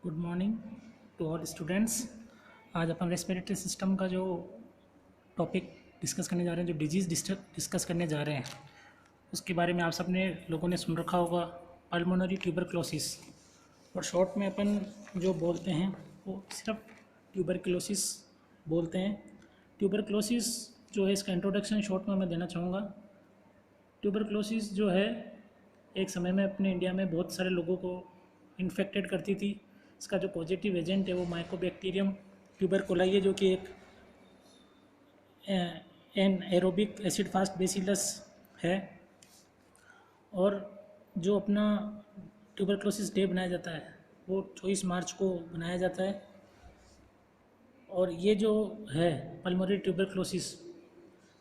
Good morning to all students. आज अपन respiratory system का जो टॉपिक डिस्कस करने जा रहे हैं, जो डिजीज़ डिस्कस करने जा रहे हैं, उसके बारे में आप सबने लोगों ने सुन रखा होगा, पल्मोनरी ट्यूबरक्लोसिस। और शॉर्ट में अपन जो बोलते हैं वो सिर्फ ट्यूबरक्लोसिस बोलते हैं। ट्यूबरक्लोसिस जो है, इसका इंट्रोडक्शन शॉर्ट में मैं देना चाहूँगा। ट्यूबरक्लोसिस जो है, एक समय में अपने इंडिया में बहुत सारे लोगों को इन्फेक्टेड करती थी। इसका जो पॉजिटिव एजेंट है वो माइकोबैक्टीरियम ट्यूबरकुलाई है, जो कि एक an aerobic acid fast bacillus है। और जो अपना ट्यूबरक्लोसिस डे बनाया जाता है वो 24 मार्च को बनाया जाता है। और ये जो है पल्मोनरी ट्यूबरक्लोसिस,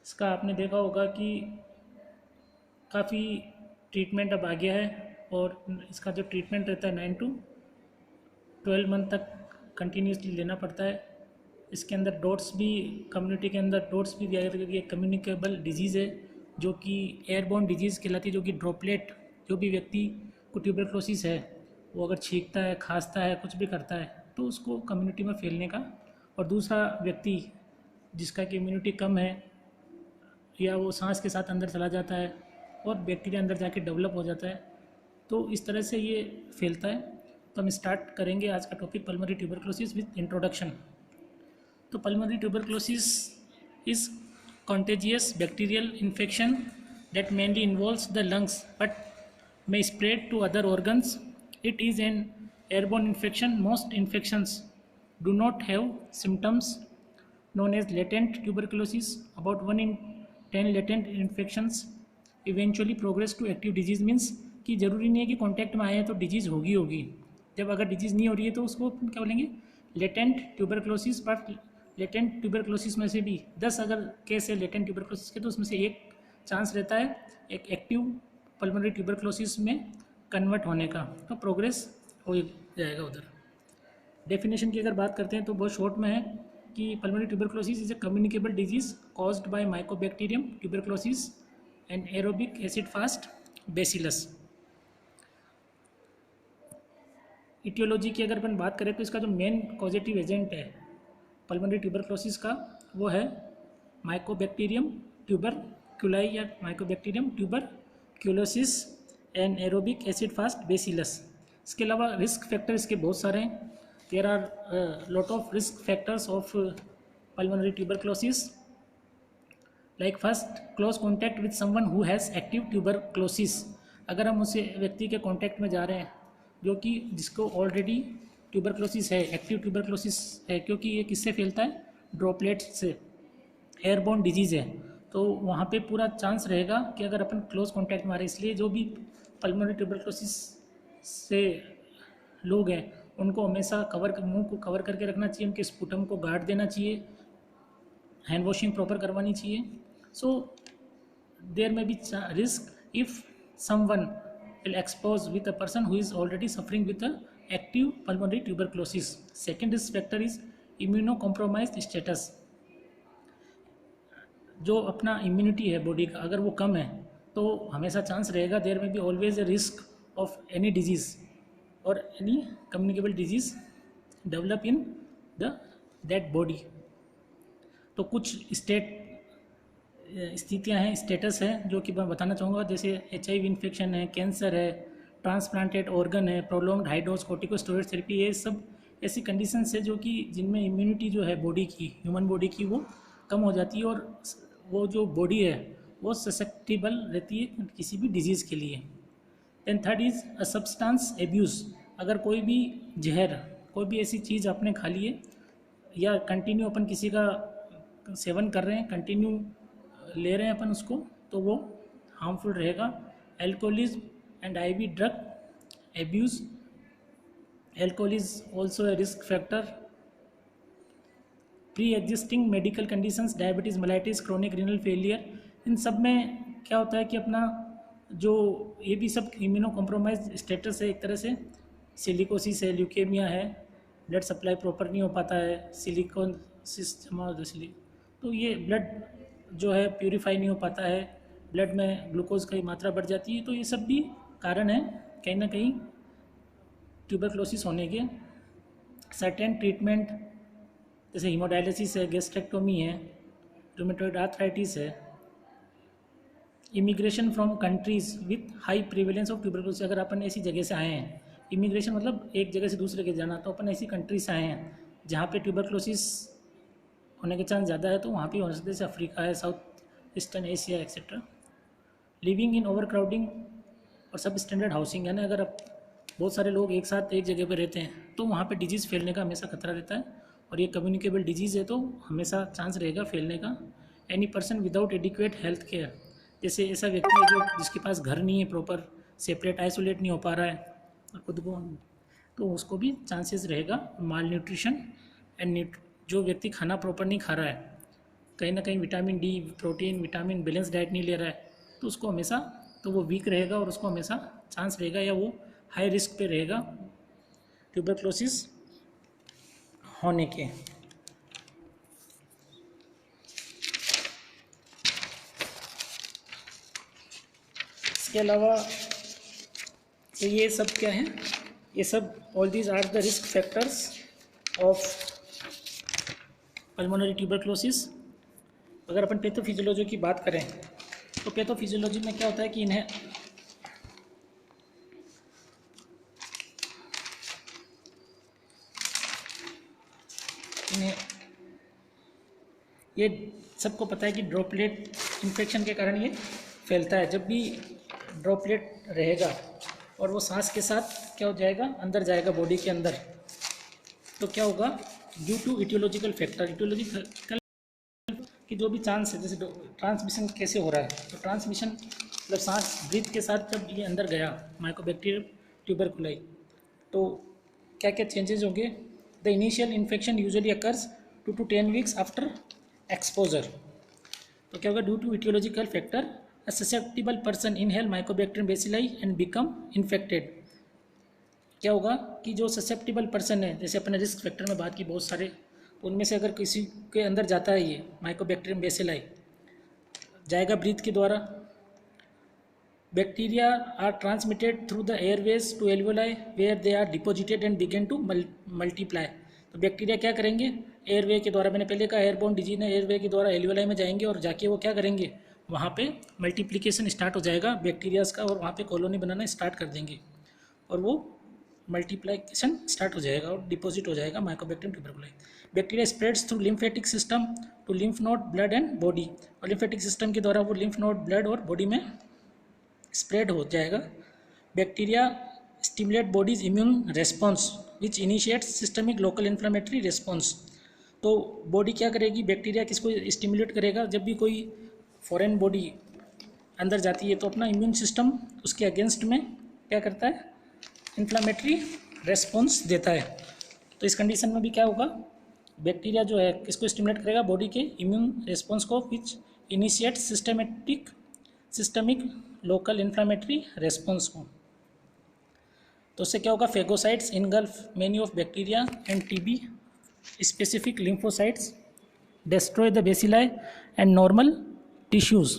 इसका आपने देखा होगा कि काफ़ी ट्रीटमेंट अब आ गया है। और इसका जो ट्रीटमेंट रहता है 9 to 12 मंथ तक कंटिन्यूसली लेना पड़ता है। इसके अंदर डॉट्स भी, कम्युनिटी के अंदर डॉट्स भी दिया जाता है, क्योंकि एक कम्युनिकेबल डिजीज़ है जो कि एयरबोर्न डिजीज़ कहलाती है, जो कि ड्रॉपलेट, जो भी व्यक्ति को ट्यूबरक्लोसिस है वो अगर छींकता है, खांसता है, कुछ भी करता है तो उसको कम्युनिटी में फैलने का, और दूसरा व्यक्ति जिसका कि इम्यूनिटी कम है या वो सांस के साथ अंदर चला जाता है और बैक्टीरिया अंदर जाके डेवलप हो जाता है, तो इस तरह से ये फैलता है। तो हम स्टार्ट करेंगे आज का topic pulmonary tuberculosis with introduction. तो pulmonary tuberculosis is contagious bacterial infection that mainly involves the lungs but may spread to other organs. It is an airborne infection. Most infections do not have symptoms known as latent tuberculosis. About 1 in 10 latent infections eventually progress to active disease. Means कि ज़रूरी नहीं है कि contact में आए हैं तो disease होगी। जब अगर डिजीज़ नहीं हो रही है तो उसको क्या बोलेंगे, latent tuberculosis. But latent tuberculosis में से भी 10 अगर केस है लेटेंट ट्यूबरक्लोसिस के, तो उसमें से एक चांस रहता है एक एक्टिव पल्मोनरी ट्यूबरक्लोसिस में कन्वर्ट होने का, तो प्रोग्रेस हो जाएगा उधर। डेफिनेशन की अगर बात करते हैं तो बहुत शॉर्ट में है कि pulmonary tuberculosis is a communicable disease caused by mycobacterium tuberculosis and aerobic acid fast bacillus. Aetiology की अगर अपन बात करें तो इसका जो मेन पॉजिटिव एजेंट है पल्मोनरी ट्यूबरक्लोसिस का वो है माइकोबैक्टीरियम ट्यूबरक्युलाई या mycobacterium tuberculosis and aerobic acid fast bacillus. इसके अलावा रिस्क फैक्टर इसके बहुत सारे हैं। There are lot of risk factors of pulmonary tuberculosis. Like first, close contact with someone who has active tuberculosis. अगर हम उस व्यक्ति के कॉन्टैक्ट में जा रहे हैं जो कि जिसको ऑलरेडी ट्यूबरक्लोसिस है, एक्टिव ट्यूबरक्लोसिस है, क्योंकि ये किससे फैलता है, ड्रॉपलेट से, एयरबोर्न डिजीज़ है, तो वहाँ पे पूरा चांस रहेगा कि अगर अपन क्लोज कॉन्टैक्ट में आ रहे हैं। इसलिए जो भी पल्मोनरी ट्यूबरक्लोसिस से लोग हैं उनको हमेशा मुंह को कवर करके रखना चाहिए, उनके स्पुटम को गार्ड देना चाहिए, हैंड वॉशिंग प्रॉपर करवानी चाहिए। So there may be risk if someone will expose with a person who is already suffering with a active pulmonary tuberculosis. Second risk factor is immunocompromised status. जो अपना immunity है body का अगर वो कम है तो हमेशा चांस रहेगा, there may be always a risk of any disease और any communicable disease develop in the that body. तो कुछ स्थितियां हैं, स्टेटस है जो कि मैं बताना चाहूँगा, जैसे HIV इन्फेक्शन है, कैंसर है, ट्रांसप्लांटेड ऑर्गन है, prolonged high dose corticosteroid therapy. ये सब ऐसी कंडीशंस है जो कि जिनमें इम्यूनिटी जो है बॉडी की, ह्यूमन बॉडी की, वो कम हो जाती है और वो जो बॉडी है वो ससेप्टिबल रहती है किसी भी डिजीज़ के लिए। Then third is a substance abuse. अगर कोई भी जहर, कोई भी ऐसी चीज़ आपने खा ली है या कंटिन्यू अपन किसी का सेवन कर रहे हैं, कंटिन्यू ले रहे हैं अपन उसको, तो वो हार्मफुल रहेगा। Alcoholism and IV drug abuse. Alcohol is also a risk factor. Pre existing medical conditions, diabetes, mellitus, chronic renal failure, इन सब में क्या होता है कि अपना जो ये भी सब इम्यूनो कॉम्प्रोमाइज स्टेटस है एक तरह से। सिलिकोसिस है, ल्यूकेमिया है, ब्लड सप्लाई प्रॉपर नहीं हो पाता है, सिलिकोसिस जमा हो जाए, तो ये ब्लड जो है प्यूरिफाई नहीं हो पाता है, ब्लड में ग्लूकोज की मात्रा बढ़ जाती है, तो ये सब भी कारण है कहीं ना कहीं ट्यूबरक्लोसिस होने के। सर्टेन ट्रीटमेंट जैसे हीमोडायलिसिस है, गैस्ट्रेक्टोमी है, रूमेटॉइड आर्थराइटिस है, immigration from countries with high prevalence of tuberculosis. अगर अपन ऐसी जगह से आए हैं, इमिग्रेशन मतलब एक जगह से दूसरे जगह जाना, तो अपन ऐसी कंट्री से आए हैं जहाँ पे ट्यूबरकुलोसिस होने के चांस ज़्यादा है, तो वहाँ पे हो सकते जैसे अफ्रीका है, south eastern Asia etcetera. Living in over crowding और सब स्टैंडर्ड हाउसिंग, यानी अगर आप बहुत सारे लोग एक साथ एक जगह पर रहते हैं तो वहाँ पे डिजीज़ फैलने का हमेशा खतरा रहता है, और ये कम्युनिकेबल डिजीज़ है तो हमेशा चांस रहेगा फैलने का। Any person without adequate health care, जैसे ऐसा व्यक्ति है जो जिसके पास घर नहीं है, प्रॉपर सेपरेट आइसोलेट नहीं हो पा रहा है खुद को, तो उसको भी चांसेस रहेगा माल न्यूट्रिशन एंड जो व्यक्ति खाना प्रॉपर नहीं खा रहा है, कहीं ना कहीं vitamin D, protein, vitamin balance diet नहीं ले रहा है, तो उसको हमेशा, तो वो वीक रहेगा और उसको हमेशा चांस रहेगा या वो हाई रिस्क पे रहेगा ट्यूबरक्लोसिस होने के। इसके अलावा तो ये सब क्या है, ये सब all these are the risk factors of pulmonary tuberculosis. अगर अपन पैथोफिजियोलॉजी की बात करें तो पैथोफिजियोलॉजी में क्या होता है कि इन्हें ये सबको पता है कि ड्रॉपलेट इन्फेक्शन के कारण ये फैलता है। जब भी ड्रॉपलेट रहेगा और वो सांस के साथ क्या हो जाएगा, अंदर जाएगा बॉडी के अंदर, तो क्या होगा, due to aetiological factor, aetiological कि जो भी चांस है, जैसे ट्रांसमिशन कैसे हो रहा है, तो ट्रांसमिशन मतलब सांस ब्रीथ के साथ जब ये अंदर गया माइकोबैक्टीरियम ट्यूबरकुलाई, तो क्या क्या चेंजेस होंगे। The initial infection usually occurs 2 to 10 weeks after exposure. तो क्या होगा, due to aetiological factor a susceptible person inhale mycobacterium bacilli and become infected. क्या होगा कि जो ससेप्टिबल पर्सन है, जैसे अपने रिस्क फैक्टर में बात की बहुत सारे, तो उनमें से अगर किसी के अंदर जाता है ये माइकोबैक्टीरियम बेसिलाई, जाएगा ब्रीथ के द्वारा। Bacteria are transmitted through the airways to alveoli where they are deposited and begin to multiply. तो बैक्टीरिया क्या करेंगे, एयरवे के द्वारा, मैंने पहले कहा एयरबोर्न डिजीज है, एयरवे के द्वारा एल्वेलाई में जाएंगे और जाके वो क्या करेंगे, वहाँ पे मल्टीप्लिकेशन स्टार्ट हो जाएगा बैक्टीरियाज का, और वहाँ पे कॉलोनी बनाना स्टार्ट कर देंगे और वो मल्टीप्लिकेशन स्टार्ट हो जाएगा और डिपॉजिट हो जाएगा mycobacterium tuberculi. Bacteria spreads through lymphatic system to lymph node, blood and body, और लिम्फेटिक सिस्टम के द्वारा वो लिम्फ नोड, ब्लड और बॉडी में स्प्रेड हो जाएगा। Bacteria stimulate bodies immune response which initiates systemic local inflammatory response. तो body क्या करेगी, बैक्टीरिया किसको स्टिमुलेट करेगा, जब भी कोई फॉरेन बॉडी अंदर जाती है तो अपना इम्यून सिस्टम उसके अगेंस्ट में क्या करता है, इन्फ्लामेटरी रेस्पॉन्स देता है। तो इस कंडीशन में भी क्या होगा, बैक्टीरिया जो है किसको स्टिमुलेट करेगा, बॉडी के इम्यून रेस्पॉन्स को, which initiate systemic local inflammatory response को। तो उससे क्या होगा, phagocytes engulf many of bacteria and TB specific lymphocytes destroy the bacilli and normal tissues.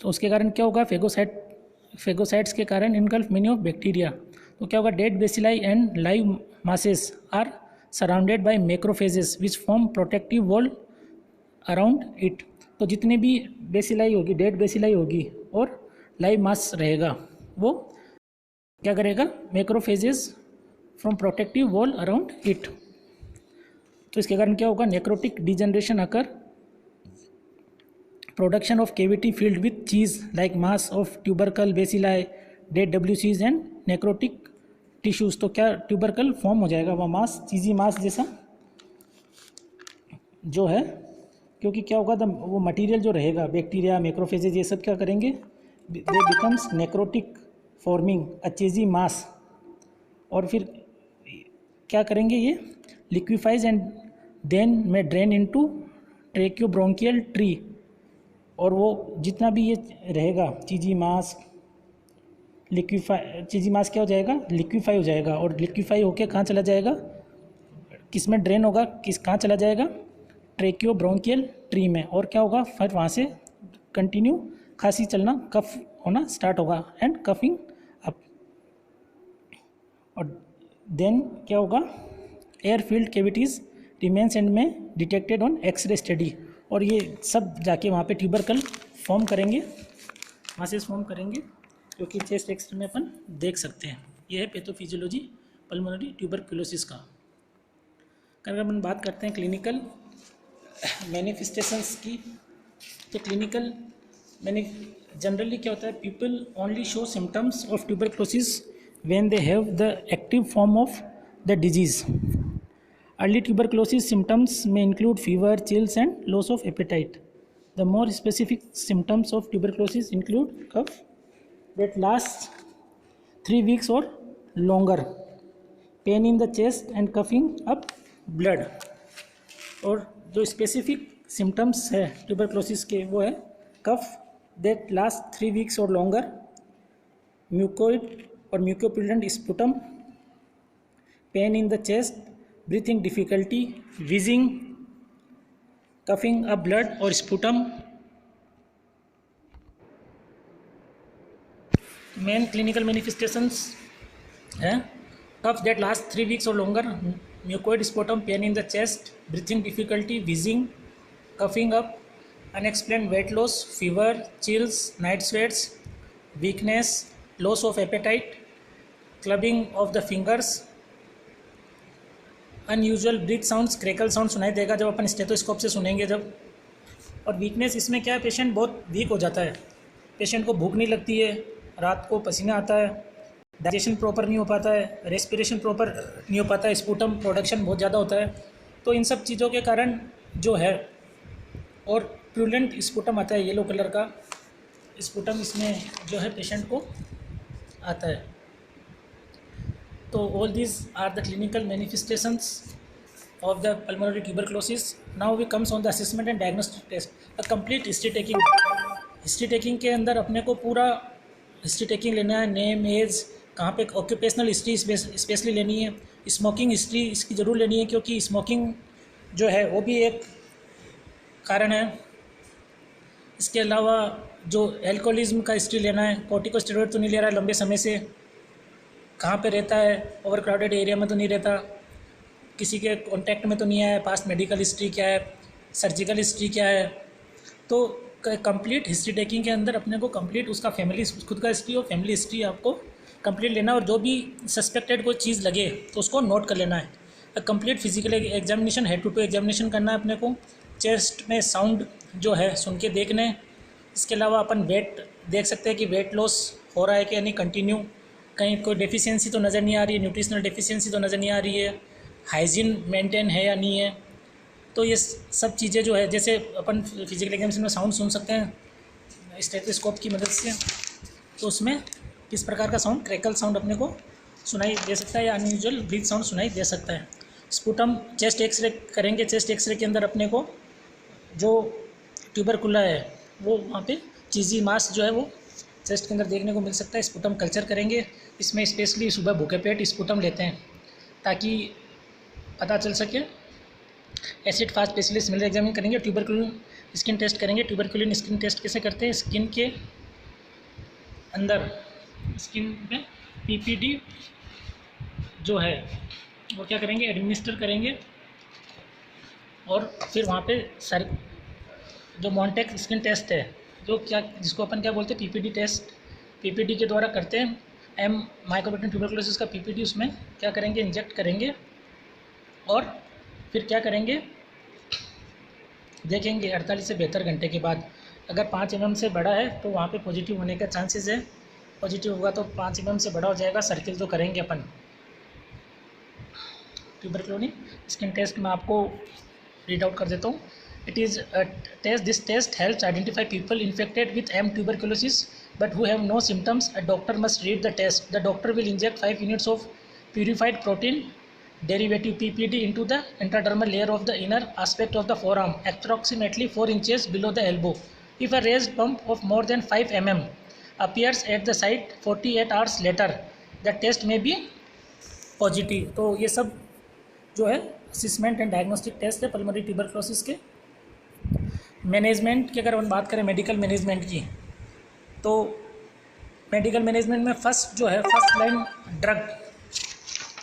तो उसके कारण क्या होगा, फेगोसाइट्स के कारण इनगल्फ मेनी ऑफ बैक्टीरिया। तो क्या होगा, dead bacilli and live masses are surrounded by macrophages which form protective wall around it. तो जितनी भी बेसिलाई होगी, डेड बेसिलाई होगी और लाइव मास रहेगा, वो क्या करेगा, macrophages from protective wall around it. तो इसके कारण क्या होगा, necrotic degeneration occur, production of cavity filled with cheese like mass of tubercle bacilli, dead WCs and necrotic tissues. तो क्या ट्यूबरकल फॉर्म हो जाएगा, वह मास, चीजी मास जैसा जो है, क्योंकि क्या होगा, वो मटेरियल जो रहेगा, बैक्टीरिया, मैक्रोफेजेज, ये सब क्या करेंगे, they becomes necrotic forming a cheesy mass, और फिर क्या करेंगे, ये liquefies and then may drain into tracheobronchial tree. और वो जितना भी ये रहेगा चीजी मास, चीजी मास क्या हो जाएगा, लिक्विफाई हो जाएगा, और लिक्विफाई होके कहाँ चला जाएगा, किस में ड्रेन होगा, कहाँ चला जाएगा, ट्रेक्योब्रोंकियल ट्री में, और क्या होगा, फिर वहाँ से कंटिन्यू खांसी चलना, कफ होना स्टार्ट होगा एंड कफिंग अप। और देन क्या होगा, air field cavities remains and में डिटेक्टेड ऑन एक्सरे स्टडी, और ये सब जाके वहाँ पे ट्यूबरकल फॉर्म करेंगे, मासेस फॉर्म करेंगे, जो कि चेस्ट एक्सरे में अपन देख सकते हैं। ये है पैथोफिजियोलॉजी पल्मोनरी ट्यूबरकुलोसिस का। अगर अपन बात करते हैं क्लिनिकल मैनिफेस्टेशंस की, तो क्लिनिकल जनरली क्या होता है, people only show symptoms of tuberculosis when they have the active form of the disease. Early tuberculosis symptoms may include fever, chills and loss of appetite. The more specific symptoms of tuberculosis include cough that lasts 3 weeks or longer, pain in the chest and coughing up blood. और जो specific symptoms है tuberculosis के वो है cough that last 3 weeks और longer, mucoid और mucopurulent sputum, pain in the chest, breathing difficulty, wheezing, coughing up blood और sputum. Main clinical manifestations है कफ दैट लास्ट 3 weeks और longer, mucoid sputum, pain in the chest, breathing difficulty, wheezing, coughing up, unexplained weight loss, fever, chills, night sweats, weakness, loss of appetite, clubbing of the fingers, unusual breath sounds, crackle sound सुनाई देगा जब अपन stethoscope से सुनेंगे जब। और weakness, इसमें क्या है, पेशेंट बहुत वीक हो जाता है, पेशेंट को भूख नहीं लगती है, रात को पसीना आता है, डाइजेशन प्रॉपर नहीं हो पाता है, रेस्पिरेशन प्रॉपर नहीं हो पाता है, स्पूटम प्रोडक्शन बहुत ज़्यादा होता है। तो इन सब चीज़ों के कारण जो है, और प्रूलेंट स्पूटम आता है, येलो कलर का स्पूटम इसमें जो है पेशेंट को आता है। So all these are the clinical manifestations of the pulmonary tuberculosis. Now we comes on the assessment and diagnostic test. A complete history taking. History taking के अंदर अपने को पूरा हिस्ट्री टेकिंग लेना है, नेम, एज, कहाँ पे ऑक्यूपेशनल हिस्ट्री स्पेशली लेनी है, स्मोकिंग हिस्ट्री इसकी ज़रूर लेनी है, क्योंकि स्मोकिंग जो है वो भी एक कारण है। इसके अलावा जो एल्कोहलिज्म का हिस्ट्री लेना है, कॉर्टिकोस्टेरॉइड तो नहीं ले रहा है लंबे समय से, कहाँ पे रहता है, ओवर क्राउडेड एरिया में तो नहीं रहता, किसी के कांटेक्ट में तो नहीं आया, पास्ट मेडिकल हिस्ट्री क्या है, सर्जिकल हिस्ट्री क्या है। तो कंप्लीट हिस्ट्री टेकिंग के अंदर अपने को कंप्लीट उसका फैमिली, खुद का हिस्ट्री और फैमिली हिस्ट्री आपको कंप्लीट लेना, और जो भी सस्पेक्टेड कोई चीज़ लगे तो उसको नोट कर लेना है। Complete physical examination, head to examination करना है अपने को, चेस्ट में साउंड जो है सुन के देखने। इसके अलावा अपन वेट देख सकते हैं कि वेट लॉस हो रहा है कि यानी कंटिन्यू, कहीं कोई डेफिशिएंसी तो नज़र नहीं आ रही है, न्यूट्रिशनल डेफिशिएंसी तो नज़र नहीं आ रही है, हाइजीन मेंटेन है या नहीं है। तो ये सब चीज़ें जो है, जैसे अपन फिजिकल एग्जामिनेशन में साउंड सुन सकते हैं स्टेथोस्कोप की मदद से, तो उसमें किस प्रकार का साउंड, क्रैकल साउंड अपने को सुनाई दे सकता है या अनयूजुअल ब्रीथ साउंड सुनाई दे सकता है। स्पुटम चेस्ट एक्सरे करेंगे, चेस्ट एक्सरे के अंदर अपने को जो ट्यूबरकुला है वो वहाँ पे चीज़ी मास जो है वो चेस्ट के अंदर देखने को मिल सकता है। स्पुटम कल्चर करेंगे, इसमें स्पेशली सुबह भूखे पेट स्पुटम लेते हैं ताकि पता चल सके। Acid fast specialist Miller examine करेंगे, ट्यूबरकुलिन स्किन टेस्ट करेंगे। ट्यूबरकुलिन स्किन टेस्ट कैसे करते हैं, स्किन के अंदर स्किन में पीपीडी जो है वो क्या करेंगे, एडमिनिस्टर करेंगे, और फिर वहाँ पे सर जो मॉन्टेक स्किन टेस्ट है, जो क्या जिसको अपन क्या बोलते हैं पीपीडी टेस्ट, पीपीडी के द्वारा करते हैं। एम माइक्रोबैक्टीरियम ट्यूबरकुलोसिस का पीपीडी उसमें क्या करेंगे, इंजेक्ट करेंगे, और फिर क्या करेंगे, देखेंगे 48 से 72 घंटे के बाद अगर 5 mm से बड़ा है तो वहाँ पे पॉजिटिव होने का चांसेस है। पॉजिटिव होगा तो 5 mm से बड़ा हो जाएगा, सर्किल तो करेंगे अपन। ट्यूबरकुलोसिस स्किन टेस्ट में आपको रीड आउट कर देता हूँ। It is a test. This test helps identify people infected with M tuberculosis but who have no symptoms. A doctor must read the test. The doctor will inject 5 units of purified protein derivative PPD into the intradermal layer of the inner aspect of the forearm, approximately 4 inches below the elbow. If a raised bump of more than 5 mm appears at the site 48 hours later, the test may be positive. तो ये सब जो है assessment and diagnostic test है pulmonary tuberculosis के। Management की अगर हम बात करें मेडिकल मैनेजमेंट की, तो मेडिकल मैनेजमेंट में फर्स्ट जो है, फर्स्ट लाइन ड्रग,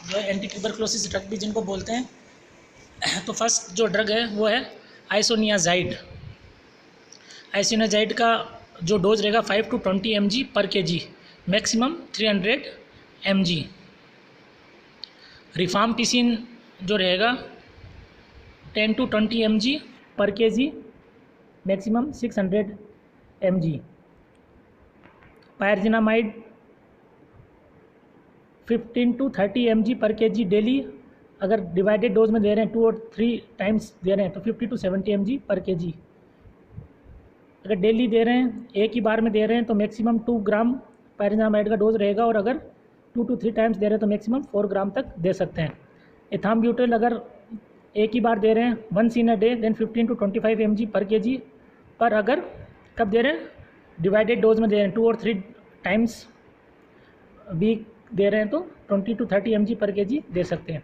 जो है एंटी ट्यूबरक्लोसिस ड्रग भी जिनको बोलते हैं। तो फर्स्ट जो ड्रग है वो है आइसोनियाजाइड। आइसोनियाजाइड का जो डोज रहेगा 5 to 20 mg पर kg, मैक्सिमम 300 mg। रिफाम्पिसिन जो रहेगा 10 to 20 mg पर kg, maximum 600 mg। पायरजिनामाइड 15 to 30 mg पर kg डेली, अगर डिवाइडेड डोज में दे रहे हैं 2 और 3 टाइम्स दे रहे हैं तो 50 to 70 mg पर kg। अगर डेली दे रहे हैं, एक ही बार में दे रहे हैं तो मैक्सिमम 2 ग्राम पायरजिनामाइड का डोज रहेगा, और अगर 2 to 3 टाइम्स दे रहे हैं तो मैक्सिमम 4 ग्राम तक दे सकते हैं। एथाम्ब्यूटल अगर एक ही बार दे रहे हैं, 1 इन a day, then 15 to 25 mg पर kg। पर अगर कब दे रहे हैं, डिवाइडेड डोज में दे रहे हैं 2 और 3 टाइम्स वीक दे रहे हैं तो 20 to 30 mg पर kg दे सकते हैं।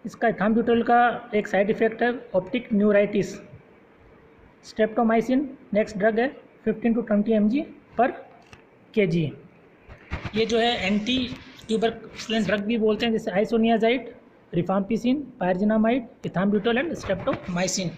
इसका एथाम्ब्यूटल का एक साइड इफेक्ट है optic neuritis. Streptomycin next drug है 15 to 20 mg पर kg। ये जो है एंटी ट्यूबरकुलिन ड्रग भी बोलते हैं, जैसे isoniazid, rifampicin, pyrazinamide, ethambutol and streptomycin.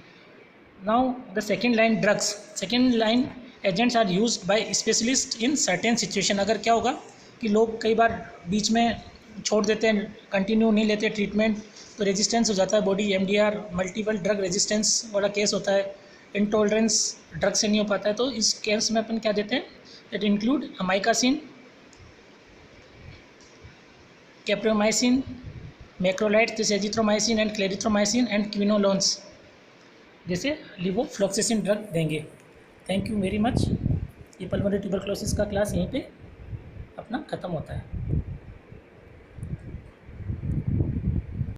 Now the second line drugs. Second line agents are used by specialist in certain situation. अगर क्या होगा कि लोग कई बार बीच में छोड़ देते हैं, कंटिन्यू नहीं लेते ट्रीटमेंट, तो रेजिस्टेंस हो जाता है body, MDR multiple drug resistance वाला केस होता है, इंटॉलरेंस ड्रग से नहीं हो पाता है। तो इस केस में अपन क्या देते हैं, दैट इंक्लूड अमाइकासिन, कैप्रियोमाइसिन, मैक्रोलाइड जैसे एजिथ्रोमाइसिन एंड क्लेरिथ्रोमाइसिन एंड क्विनोलोन्स जैसे लिवोफ्लॉक्सेसिन ड्रग देंगे। Thank you very much. ये पल्मोनरी ट्यूबरक्लोसिस का क्लास यहीं पे अपना ख़त्म होता है।